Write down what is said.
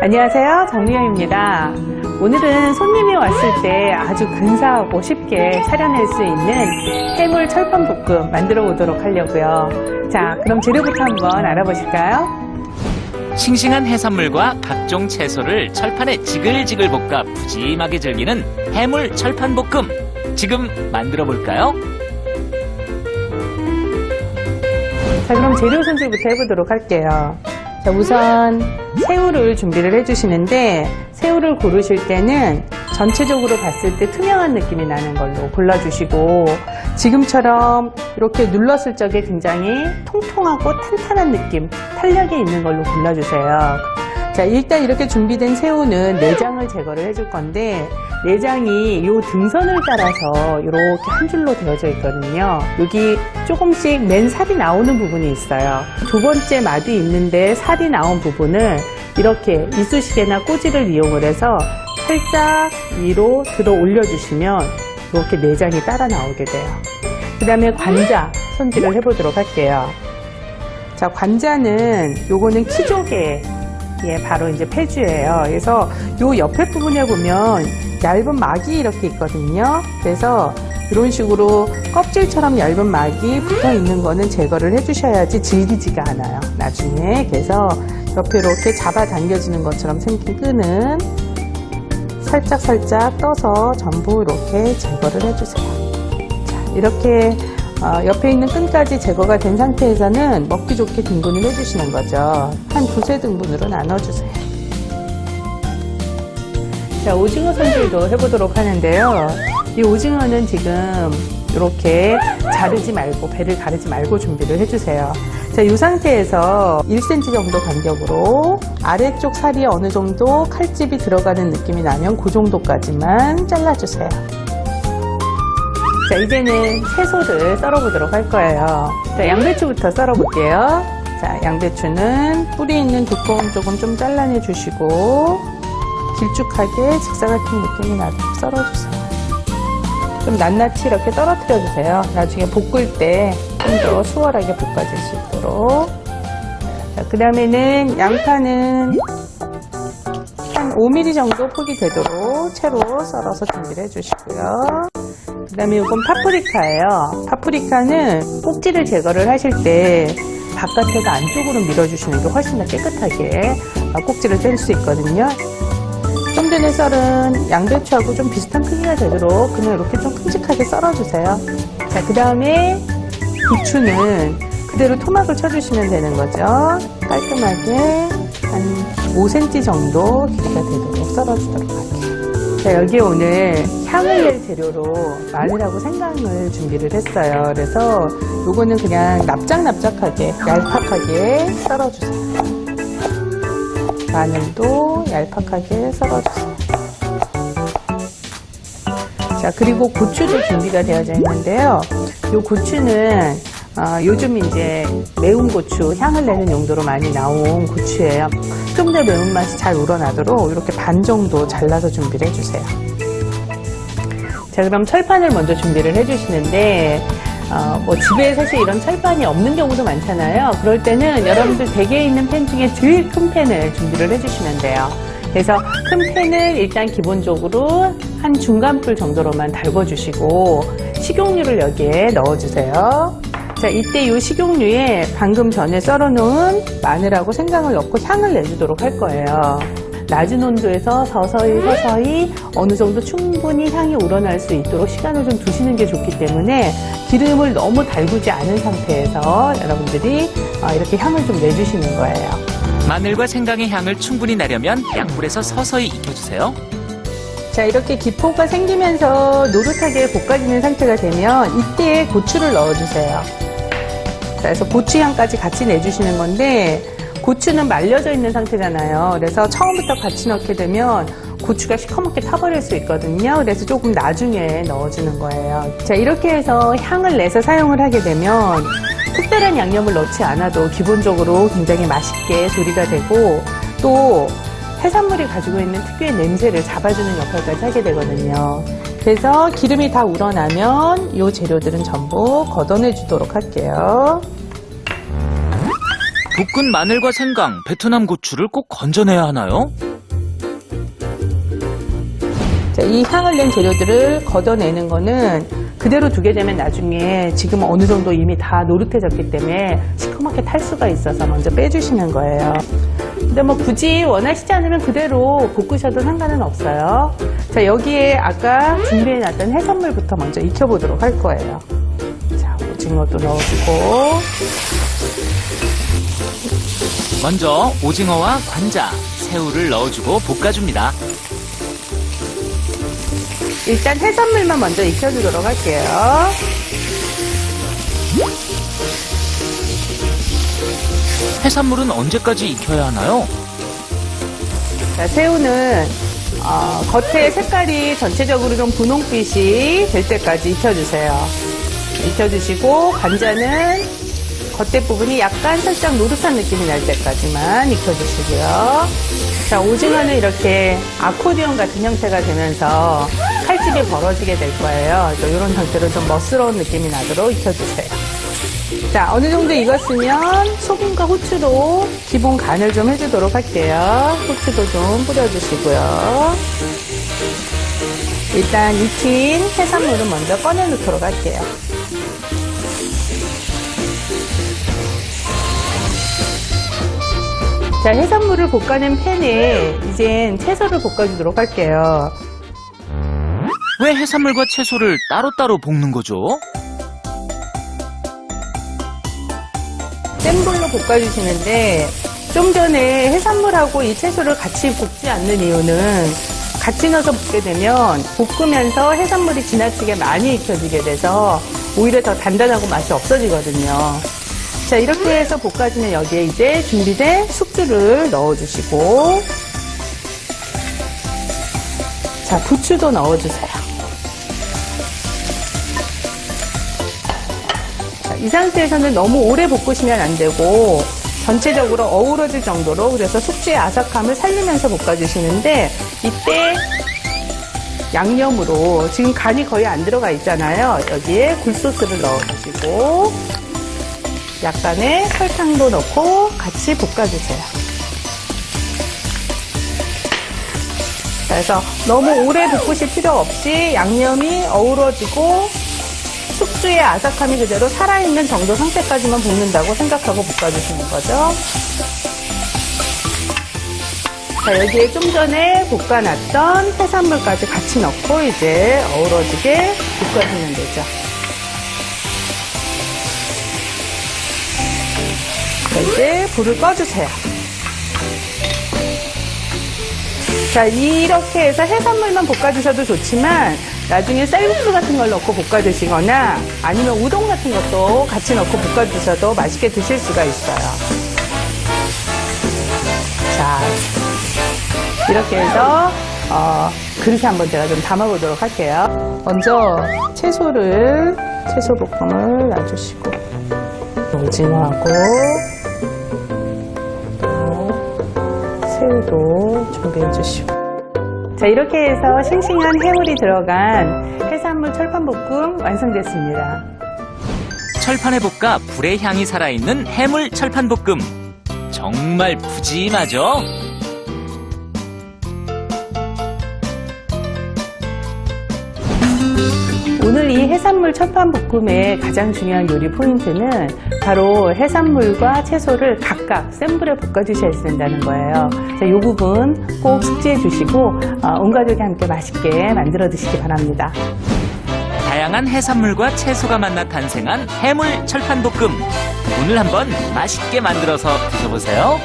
안녕하세요, 정미영입니다. 오늘은 손님이 왔을 때 아주 근사하고 쉽게 차려낼 수 있는 해물 철판볶음 만들어 보도록 하려고요. 자, 그럼 재료부터 한번 알아보실까요? 싱싱한 해산물과 각종 채소를 철판에 지글지글 볶아 푸짐하게 즐기는 해물 철판볶음. 지금 만들어 볼까요? 자, 그럼 재료 손질부터 해보도록 할게요. 자, 우선 새우를 준비를 해주시는데, 새우를 고르실 때는 전체적으로 봤을 때 투명한 느낌이 나는 걸로 골라주시고, 지금처럼 이렇게 눌렀을 적에 굉장히 통통하고 탄탄한 느낌, 탄력이 있는 걸로 골라주세요. 자, 일단 이렇게 준비된 새우는 내장을 제거를 해줄 건데, 내장이 이 등선을 따라서 이렇게 한 줄로 되어져 있거든요. 여기 조금씩 맨 살이 나오는 부분이 있어요. 두 번째 마디 있는데 살이 나온 부분을 이렇게 이쑤시개나 꼬지를 이용을 해서 살짝 위로 들어 올려주시면 이렇게 내장이 따라 나오게 돼요. 그 다음에 관자 손질을 해보도록 할게요. 자, 관자는 요거는 키조개, 바로 이제 폐주예요. 그래서 요 옆에 부분에 보면 얇은 막이 이렇게 있거든요. 그래서 이런 식으로 껍질처럼 얇은 막이 붙어 있는 거는 제거를 해주셔야지 질기지가 않아요, 나중에. 그래서 옆에 이렇게 잡아당겨지는 것처럼 생긴 끈은 살짝 떠서 전부 이렇게 제거를 해주세요. 자, 이렇게 옆에 있는 끈까지 제거가 된 상태에서는 먹기 좋게 등분을 해주시는 거죠. 한 두세 등분으로 나눠주세요. 자, 오징어 손질도 해보도록 하는데요. 이 오징어는 지금 이렇게 자르지 말고, 배를 가르지 말고 준비를 해주세요. 자, 이 상태에서 1cm 정도 간격으로 아래쪽 살이 어느 정도 칼집이 들어가는 느낌이 나면 그 정도까지만 잘라주세요. 자, 이제는 채소를 썰어보도록 할 거예요. 자, 양배추부터 썰어볼게요. 자, 양배추는 뿌리 있는 두꺼운 쪽은 좀 잘라내 주시고, 길쭉하게 직사 같은 느낌이 나도록 썰어주세요. 좀 낱낱이 이렇게 떨어뜨려 주세요. 나중에 볶을 때 좀 더 수월하게 볶아질 수 있도록. 자, 그 다음에는 양파는 한 5mm 정도 폭이 되도록 채로 썰어서 준비를 해주시고요. 그 다음에 이건 파프리카예요. 파프리카는 꼭지를 제거를 하실 때 바깥에서 안쪽으로 밀어주시는 게 훨씬 더 깨끗하게 꼭지를 뗄 수 있거든요. 좀 전에 썰은 양배추하고 좀 비슷한 크기가 되도록 그냥 이렇게 좀 큼직하게 썰어주세요. 자, 그 다음에 부추는 그대로 토막을 쳐주시면 되는 거죠. 깔끔하게 한 5cm 정도 길이가 되도록 썰어주도록 할게요. 자, 여기에 오늘 향을 낼 재료로 마늘하고 생강을 준비를 했어요. 그래서 요거는 그냥 납작하게 얄팍하게 썰어주세요. 마늘도 얄팍하게 썰어주세요. 자, 그리고 고추도 준비가 되어져 있는데요. 이 고추는 요즘 이제 매운 고추, 향을 내는 용도로 많이 나온 고추예요. 좀 더 매운맛이 잘 우러나도록 이렇게 반 정도 잘라서 준비를 해주세요. 자, 그럼 철판을 먼저 준비를 해주시는데, 집에 사실 이런 철판이 없는 경우도 많잖아요. 그럴 때는 여러분들 댁에 있는 팬 중에 제일 큰 팬을 준비를 해주시면 돼요. 그래서 큰 팬을 일단 기본적으로 한 중간불 정도로만 달궈주시고 식용유를 여기에 넣어주세요. 자, 이때 이 식용유에 방금 전에 썰어놓은 마늘하고 생강을 넣고 향을 내주도록 할 거예요. 낮은 온도에서 서서히 어느 정도 충분히 향이 우러날 수 있도록 시간을 좀 두시는 게 좋기 때문에 기름을 너무 달구지 않은 상태에서 여러분들이 이렇게 향을 좀 내주시는 거예요. 마늘과 생강의 향을 충분히 내려면 약불에서 서서히 익혀주세요. 자, 이렇게 기포가 생기면서 노릇하게 볶아지는 상태가 되면 이때 고추를 넣어주세요. 자, 그래서 고추향까지 같이 내주시는 건데, 고추는 말려져 있는 상태잖아요. 그래서 처음부터 같이 넣게 되면 고추가 시커멓게 타버릴 수 있거든요. 그래서 조금 나중에 넣어주는 거예요. 자, 이렇게 해서 향을 내서 사용을 하게 되면 특별한 양념을 넣지 않아도 기본적으로 굉장히 맛있게 조리가 되고, 또 해산물이 가지고 있는 특유의 냄새를 잡아주는 역할까지 하게 되거든요. 그래서 기름이 다 우러나면 이 재료들은 전부 걷어내 주도록 할게요. 볶은 마늘과 생강, 베트남 고추를 꼭 건져내야 하나요? 자, 이 향을 낸 재료들을 걷어내는 거는 그대로 두게 되면 나중에 지금 어느 정도 이미 다 노릇해졌기 때문에 시커멓게 탈 수가 있어서 먼저 빼주시는 거예요. 근데 뭐 굳이 원하시지 않으면 그대로 볶으셔도 상관은 없어요. 자, 여기에 아까 준비해놨던 해산물부터 먼저 익혀보도록 할 거예요. 자, 오징어도 넣어주고. 먼저 오징어와 관자, 새우를 넣어주고 볶아줍니다. 일단 해산물만 먼저 익혀주도록 할게요. 해산물은 언제까지 익혀야 하나요? 자, 새우는 겉에 색깔이 전체적으로 좀 분홍빛이 될 때까지 익혀주세요. 익혀주시고 관자는 겉에 부분이 약간 살짝 노릇한 느낌이 날 때까지만 익혀주시고요. 자, 오징어는 이렇게 아코디언 같은 형태가 되면서 칼집이 벌어지게 될 거예요. 그래서 이런 형태로 좀 멋스러운 느낌이 나도록 익혀주세요. 자, 어느 정도 익었으면 소금과 후추로 기본 간을 좀 해주도록 할게요. 후추도 좀 뿌려주시고요. 일단 익힌 해산물은 먼저 꺼내놓도록 할게요. 자, 해산물을 볶아낸 팬에 이젠 채소를 볶아주도록 할게요. 왜 해산물과 채소를 따로따로 볶는 거죠? 센 불로 볶아주시는데 좀 전에 해산물하고 이 채소를 같이 볶지 않는 이유는 같이 넣어서 볶게 되면 볶으면서 해산물이 지나치게 많이 익혀지게 돼서 오히려 더 단단하고 맛이 없어지거든요. 자, 이렇게 해서 볶아주면 여기에 이제 준비된 숙주를 넣어주시고, 자, 부추도 넣어주세요. 자, 이 상태에서는 너무 오래 볶으시면 안 되고 전체적으로 어우러질 정도로, 그래서 숙주의 아삭함을 살리면서 볶아주시는데 이때 양념으로 지금 간이 거의 안 들어가 있잖아요. 여기에 굴소스를 넣어주시고 약간의 설탕도 넣고 같이 볶아주세요. 그래서 너무 오래 볶으실 필요 없이 양념이 어우러지고 숙주의 아삭함이 그대로 살아있는 정도 상태까지만 볶는다고 생각하고 볶아주시는 거죠. 자, 여기에 좀 전에 볶아놨던 해산물까지 같이 넣고 이제 어우러지게 볶아주면 되죠. 자, 이제 불을 꺼주세요. 자, 이렇게 해서 해산물만 볶아주셔도 좋지만 나중에 쌀국수 같은 걸 넣고 볶아드시거나 아니면 우동 같은 것도 같이 넣고 볶아주셔도 맛있게 드실 수가 있어요. 자, 이렇게 해서 그릇에 한번 제가 좀 담아보도록 할게요. 먼저 채소 볶음을 놔주시고 오징어하고 새우도 준비해 주시고, 자, 이렇게 해서 싱싱한 해물이 들어간 해산물 철판볶음 완성됐습니다. 철판에 볶아 불의 향이 살아있는 해물 철판볶음. 정말 푸짐하죠? 오늘 이 해산물 철판볶음의 가장 중요한 요리 포인트는 바로 해산물과 채소를 각각 센 불에 볶아주셔야 된다는 거예요. 자, 이 부분 꼭 숙지해 주시고 온 가족이 함께 맛있게 만들어 드시기 바랍니다. 다양한 해산물과 채소가 만나 탄생한 해물 철판볶음. 오늘 한번 맛있게 만들어서 드셔보세요.